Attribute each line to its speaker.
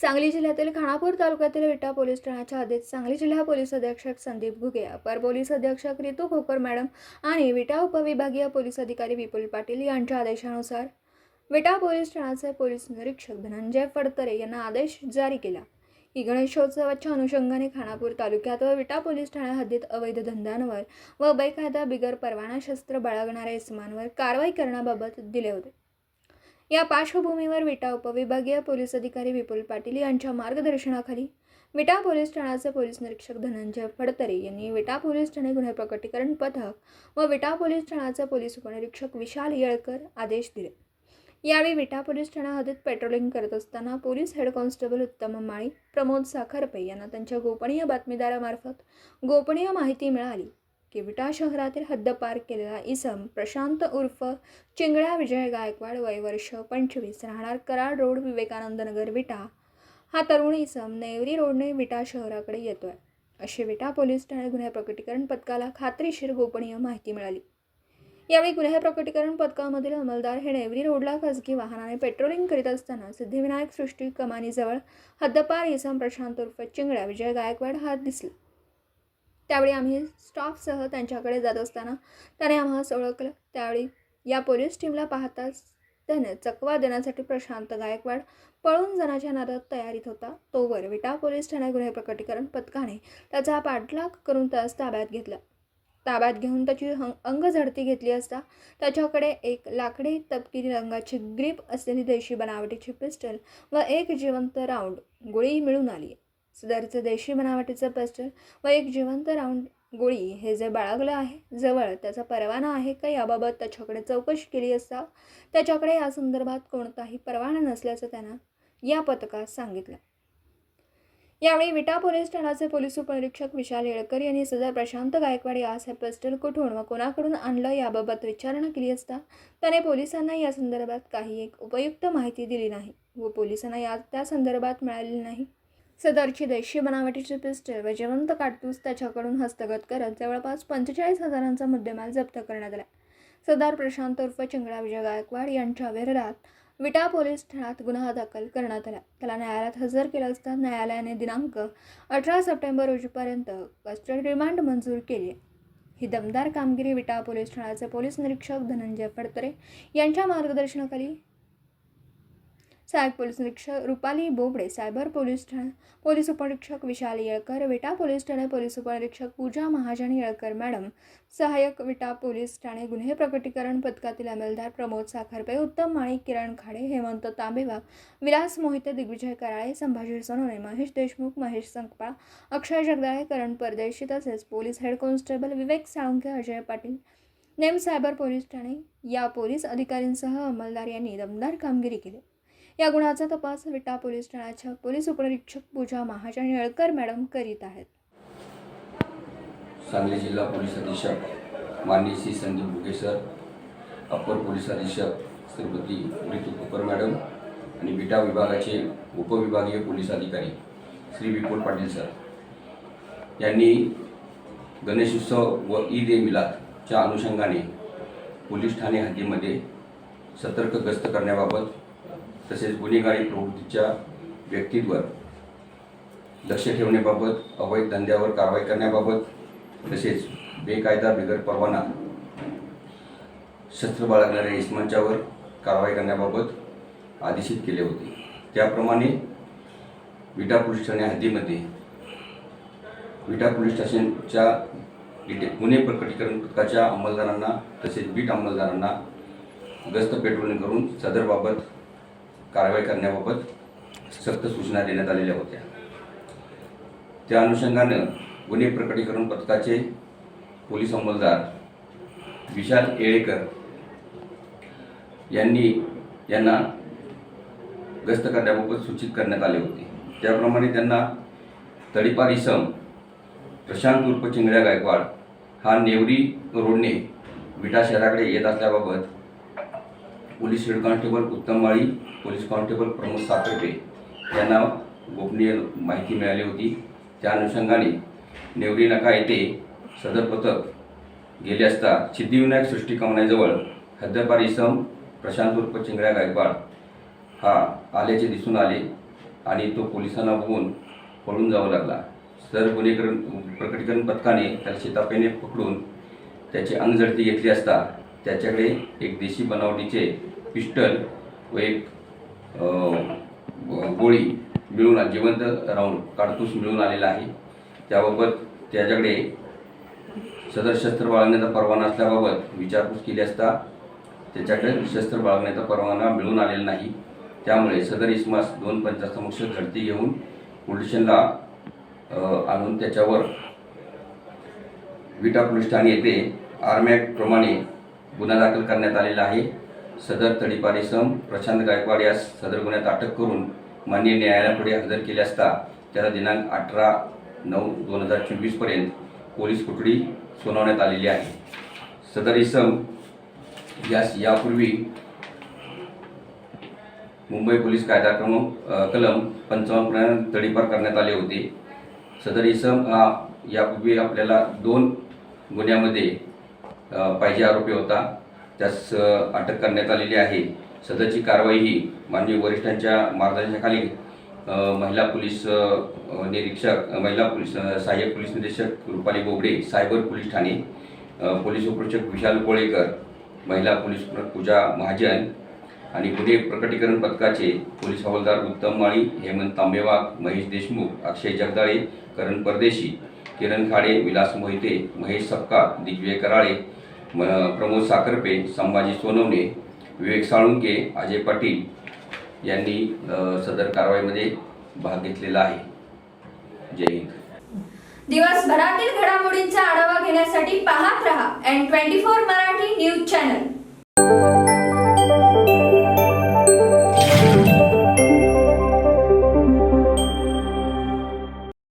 Speaker 1: सांगली जिल्ह्यातील खानापूर तालुक्यातील विटा पोलीस ठाण्याच्या हद्दीत सांगली जिल्हा पोलीस अधीक्षक संदीप घुगे, अपर पोलीस अधीक्षक रितू खोकर मॅडम आणि विटा उपविभागीय पोलीस अधिकारी विपुल पाटील यांच्या आदेशानुसार विटा पोलीस ठाण्याचे पोलीस निरीक्षक धनंजय फडतरे यांना आदेश जारी केला की गणेशोत्सवाच्या अनुषंगाने खानापूर तालुक्यात व विटा पोलीस ठाण्या हद्दीत अवैध धंद्यांवर व बेकायदा बिगर परवाना शस्त्र बाळगणाऱ्या इसमांवर कारवाई करण्याबाबत दिले होते। या पार्श्वभूमीवर विटा उपविभागीय पोलीस अधिकारी विपुल पाटील यांच्या मार्गदर्शनाखाली विटा पोलीस ठाण्याचे पोलीस निरीक्षक धनंजय फडतरे यांनी विटा पोलीस ठाणे गुन्हे प्रकटीकरण पथक व विटा पोलीस ठाण्याचे पोलीस उपनिरीक्षक विशाल येळकर आदेश दिले। यावेळी विटा पोलीस ठाणा हद्दीत पेट्रोलिंग करत असताना पोलीस हेड कॉन्स्टेबल उत्तम माळी, प्रमोद साखरपे यांना त्यांच्या गोपनीय बातमीदारामार्फत गोपनीय माहिती मिळाली की विटा शहरातील हद्द पार केलेला इसम प्रशांत उर्फ चिंगळ्या विजय गायकवाड, वय वर्ष 25, राहणार कराड रोड, विवेकानंद नगर, विटा, हा तरुण इसम नेवरी रोडने विटा शहराकडे येतोय अशी विटा पोलीस ठाणे गुन्हे प्रकटीकरण पथकाला खात्रीशीर गोपनीय माहिती मिळाली। यावेळी गुन्हे प्रकटीकरण पथकामधील अंमलदार हे नेवरी रोडला खासगी वाहनाने पेट्रोलिंग करीत असताना सिद्धिविनायक सृष्टी कमानीजवळ हद्दपार इसम प्रशांत उर्फ चिंगळ्या विजय गायकवाड हा दिसला। त्यावेळी आम्ही स्टाफसह त्यांच्याकडे जात असताना त्याने आम्हाला ओळखलं। त्यावेळी या पोलीस टीमला पाहताच त्याने चकवा देण्यासाठी प्रशांत गायकवाड पळून जाण्याच्या नादात तयारीत होता। तोवर विटा पोलीस ठाणे गुन्हे प्रकटीकरण पथकाने त्याचा पाठलाग करून त्यास ताब्यात घेतला। ताब्यात घेऊन त्याची अंगझडती घेतली असता त्याच्याकडे एक लाकडी तपकिरी रंगाची ग्रीप असलेली देशी बनावटीची पिस्टल व एक जिवंत राऊंड गोळी मिळून आली। सदरचे देशी बनावटीचं पिस्टल व एक जिवंत राऊंड गोळी हे जे बाळगलं आहे जवळ त्याचा परवाना आहे का याबाबत त्याच्याकडे चौकशी केली असता त्याच्याकडे या संदर्भात कोणताही परवाना नसल्याचं त्यानं या पथकात सांगितलं। यावेळी विटा पोलीस ठाण्याचे पोलीस उपनिरीक्षक विशाल येळकर यांनी सदर प्रशांत गायकवाड यास हे पिस्टल कुठून व कोणाकडून आणलं याबाबत विचारणा केली असता त्याने पोलिसांना या संदर्भात काही एक उपयुक्त माहिती दिली नाही व पोलिसांना त्या संदर्भात मिळालेली नाही। सदरची देशी बनावटीची पिस्टल व जिवंत काडतूस त्याच्याकडून हस्तगत करत जवळपास 45,000चा मुद्देमाल जप्त करण्यात आला। सदर प्रशांत उर्फ चिंगळा विजय गायकवाड यांच्या विरोधात विटा पोलीस ठाण्यात गुन्हा दाखल करण्यात आला। त्याला न्यायालयात हजर केलं असता न्यायालयाने दिनांक 18 सप्टेंबर रोजीपर्यंत कस्टडी रिमांड मंजूर केली आहे। ही दमदार कामगिरी विटा पोलीस ठाण्याचे पोलीस निरीक्षक धनंजय फडतरे यांच्या मार्गदर्शनाखाली सहाय्यक पोलीस निरीक्षक Rupali Bobade, cyber police Thane police उपनिरीक्षक विशाल येळकर, विटा पोलीस ठाणे पोलीस उपनिरीक्षक पूजा महाजन येळकर मॅडम, सहाय्यक विटा पोलीस ठाणे गुन्हे प्रकटीकरण पथकातील अंमलदार प्रमोद साखरपे, उत्तम माळी, किरण खाडे, हेमंत तांबेवाग, विलास मोहिते, दिग्विजय कराळे, संभाजी सोनवणे, महेश देशमुख, महेश संकपाळ, अक्षय जगदाळे, करण परदेशी तसेच police head constable Vivek Salunkhe, Ajay Patil, नेम सायबर पोलीस ठाणे या पोलीस अधिकाऱ्यांसह अंमलदार यांनी दमदार कामगिरी केली। या गुन्ह्याचा तपास विटा पोलीस ठाण्याच्या पोलीस उपनिरीक्षक पूजा महाजन येळकर मॅडम करीत आहेत।
Speaker 2: सांगली जिल्हा पोलीस अधीक्षक माननीय श्री संदीप घुगे सर, अपर पोलीस अधीक्षक श्रीमती रितू खोकर मॅडम आणि विटा विभागाचे उपविभागीय पोलीस अधिकारी श्री विपुल पाटील सर यांनी गणेशोत्सव व ईद ए मिलादच्या अनुषंगाने पोलीस ठाणे हद्दीमध्ये सतर्क गस्त करण्याबाबत तसेच गुन्हेगारी प्रवृत्तीच्या व्यक्तींवर लक्ष ठेवण्याबाबत, अवैध धंद्यावर कारवाई करण्याबाबत तसेच बेकायदा बिगर परवाना शस्त्र बाळगणाऱ्या इसमांच्यावर कारवाई करण्याबाबत आदेशित केले होते। त्याप्रमाणे विटा पोलीस ठाणे हद्दीमध्ये विटा पोलीस स्टेशनच्या गुन्हे प्रकटीकरण पथकाच्या अंमलदारांना तसेच बीट अंमलदारांना गस्त पेट्रोलिंग करून सदरबाबत कारवाई करण्याबाबत सक्त सूचना देण्यात आलेल्या होत्या। त्या अनुषंगानं गुन्हे प्रकटीकरण पथकाचे पोलीस अंमलदार विशाल येळकर यांना गस्त करण्याबाबत सूचित करण्यात आले होते। त्याप्रमाणे त्यांना तडीपार इसम प्रशांत उर्फ चिंगळ्या गायकवाड हा नेवरी रोडने विटा शहराकडे येत असल्याबाबत पोलीस हेड कॉन्स्टेबल उत्तम माळी, पोलीस कॉन्स्टेबल प्रमोद साखरपे यांना गोपनीय माहिती मिळाली होती। त्या अनुषंगाने नेवरी नाका येथे सदर पथक गेले असता सिद्धिविनायक सृष्टी कमानीजवळ हद्दपार इसम प्रशांत उर्फ चिंगळ्या गायकवाड हा आल्याचे दिसून आले। आणि तो पोलिसांना बघून पळून जावं लागला. सदर गुन्हेगार प्रकटीकरण पथकाने त्याला शितापेने पकडून त्याची अंगझडती घेतली असता त्याच्याकडे एक देशी बनावटीचे पिस्टल व एक गोळी मिळून जिवंत राऊंड काडतूस मिळून आलेला आहे. त्याबाबत त्याच्याकडे सदर शस्त्र बाळगण्याचा परवाना असल्याबाबत विचारपूस केली असता त्याच्याकडे शस्त्र बाळगण्याचा परवाना मिळून आलेला नाही. त्यामुळे सदर इसमास 2 पंचांसमक्ष झडती घेऊन पोलीस स्टेशनला आणून त्याच्यावर विटा पोलीस ठाणे येथे आर्म ॲक्ट प्रमाणे गुन्हा दाखल करण्यात आलेला आहे. सदर तडीपार इसम प्रशांत गायकवाड यास सदर गुन्ह्यात अटक करून माननीय न्यायालयापुढे हजर केले असता त्याला दिनांक 18/9/2024 पर्यंत पोलीस कोठडी सुनावण्यात आलेली आहे. सदर इसम यास यापूर्वी मुंबई पोलीस कायदा कलम 55 प्रमाणे तडीपार करण्यात आले होते. सदर इसम हा यापूर्वी आपल्याला 2 गुन्ह्यामध्ये पाहिजे आरोपी होता. त्यास अटक करण्यात आलेली आहे. सदरची कारवाई ही माननीय वरिष्ठांच्या मार्गदर्शनाखाली महिला पोलीस सहाय्यक पोलीस निरीक्षक Rupali Bobade, cyber police Thane, police उपरीक्षक विशाल कोळेकर, महिला पोलीस पूजा महाजन आणि गुन्हे प्रकटीकरण पथकाचे पोलीस हवालदार उत्तम माळी, हेमंत तांबेवाग, महेश देशमुख, अक्षय जगदाळे, करण परदेशी, किरण खाडे, विलास मोहिते, महेश सपकाळ, दिग्विजय कराळे, प्रमोद साखरपे, संभाजी सोनवणे, विवेक साळुंके, अजय पाटील यांनी सदर कारवाईमध्ये भाग घेतलेला आहे. जय हिंद.
Speaker 3: दिवसभरातील घडामोडींचा आढावा घेण्यासाठी पाहत रहा N24 मराठी न्यूज चॅनल.